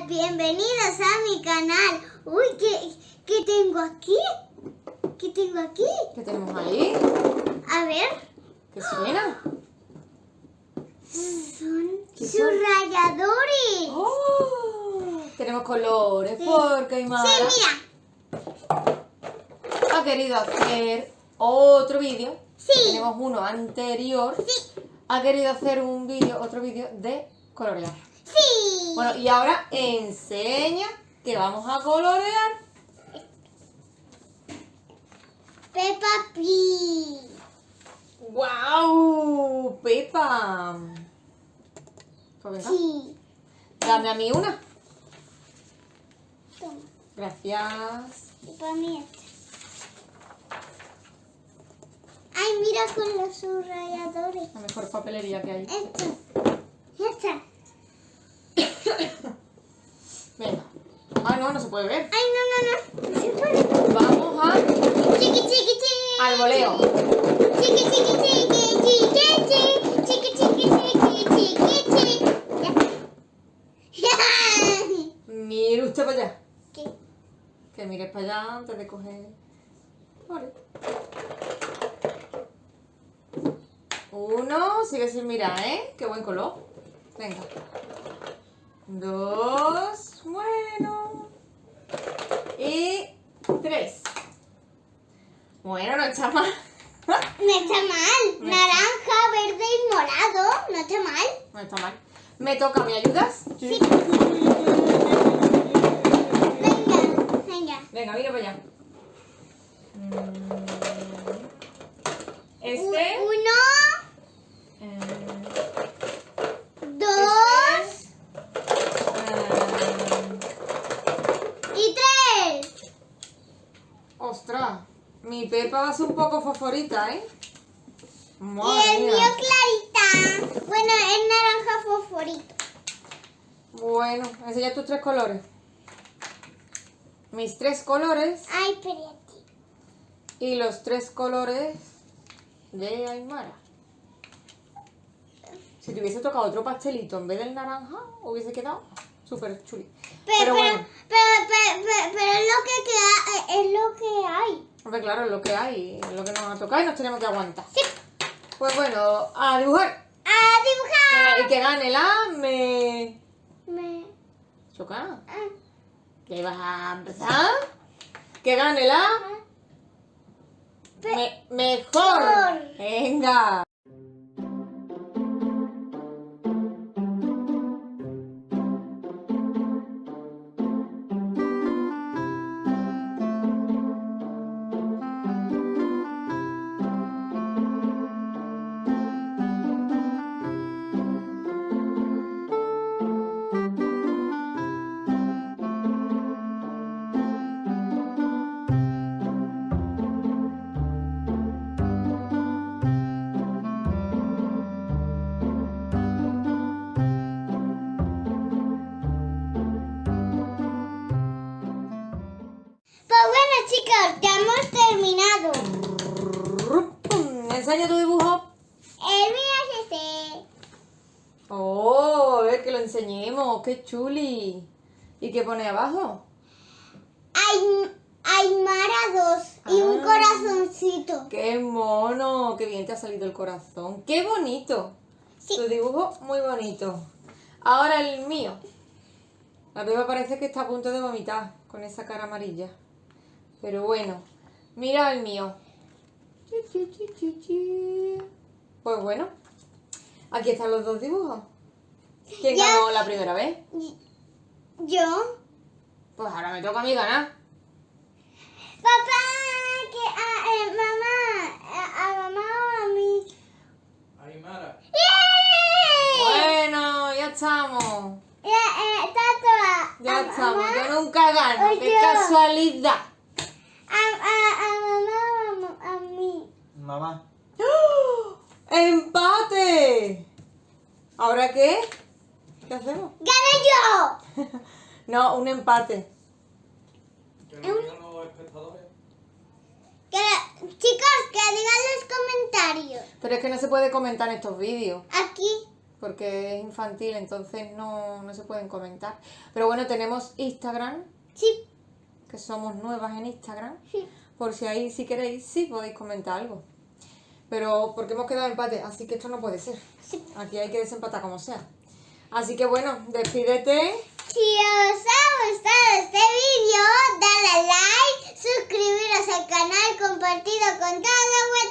bienvenidos a mi canal. Uy, ¿qué tengo aquí? ¿Qué tengo aquí? ¿Qué tenemos ahí? A ver. ¿Qué suena? Son ¿Qué son? subrayadores. ¡Oh! Tenemos colores porque Aymara Sí, mira. ha querido hacer otro vídeo. Sí. Tenemos uno anterior. Sí. Ha querido hacer otro vídeo de colorear. Sí. Bueno, y ahora enseña que vamos a colorear. Peppa Pig. ¡Guau! Pepa. Pues venga, Sí. dame a mí una. Toma. Gracias. Y para mí esta. Ay, mira con los subrayadores. La mejor papelería que hay. Esto. Ya está. Venga. Ah, no se puede ver. Ay, no. No se puede. Vamos a Chiqui, chiqui, chiqui. al voleo. Chiqui, chiqui, chiqui, chiqui, chiqui, chiqui, chiqui, chiqui, chiqui. Ya. Mire usted para allá. ¿Qué? Que mires para allá antes de coger. Vale. Uno, sigue sin mirar, ¿eh? Qué buen color. Venga. Dos, bueno. Y tres. Bueno, no está mal. No está mal. No está. Naranja, verde y morado. No está mal. No está mal. Me toca, ¿me ayudas? Sí. Venga. Venga, mira para allá. Este. Uno, eh, dos este, y tres. ostras, mi Pepa va a ser un poco fosforita, ¿eh? Y Madre el mía. mío clarita. Bueno, es naranja fosforito. Bueno, enseña tus tres colores. Mis tres colores Ay, espérate. y los tres colores de Aymara. Si te hubiese tocado otro pastelito en vez del naranja, hubiese quedado súper chuli. Pero bueno, es lo que queda, es lo que hay. hombre, claro, es lo que hay, es lo que nos ha tocado y nos tenemos que aguantar. Sí. Pues bueno, a dibujar. A dibujar. Y que gane la me... Me... Choca. ah, ¿Qué vas a empezar? Que gane la mejor. Mejor. Venga. Pues bueno, chicos, ya hemos terminado. Enseña tu dibujo. El mío es este. Oh, a ver que lo enseñemos. Qué chuli. ¿Y qué pone abajo? Aymara 2 y un Ah. corazoncito. Qué mono. Qué bien te ha salido el corazón. Qué bonito. Sí. Tu dibujo muy bonito. Ahora el mío. La Pepa parece que está a punto de vomitar con esa cara amarilla. Pero bueno, mira el mío. Chi, chi, chi, chi, chi. Pues bueno, aquí están los dos dibujos. ¿Quién Ya. ganó la primera vez? Yo. Pues ahora me toca a mí ganar. Papá, mamá o a mí. Aymara. Bueno, ya estamos. Tato, Ya estamos. mamá, Yo nunca gano. Ay, ¡Qué yo. casualidad! a mamá o a mí. Mamá. ¡Oh! ¡Empate! ¿Ahora qué? ¿Qué hacemos? ¡Gano yo! No, un empate. Que no digan los espectadores. Chicos, que digan los comentarios. Pero es que no se puede comentar en estos vídeos. Aquí. porque es infantil, entonces no se pueden comentar. Pero bueno, tenemos Instagram, Sí, que somos nuevas en Instagram, sí. por si ahí, si queréis, sí podéis comentar algo. Pero porque hemos quedado empate, así que esto no puede ser. Sí. Aquí hay que desempatar como sea. Así que bueno, despídete. Si os ha gustado este vídeo, dale like, suscribiros al canal, compartido con todos vuestros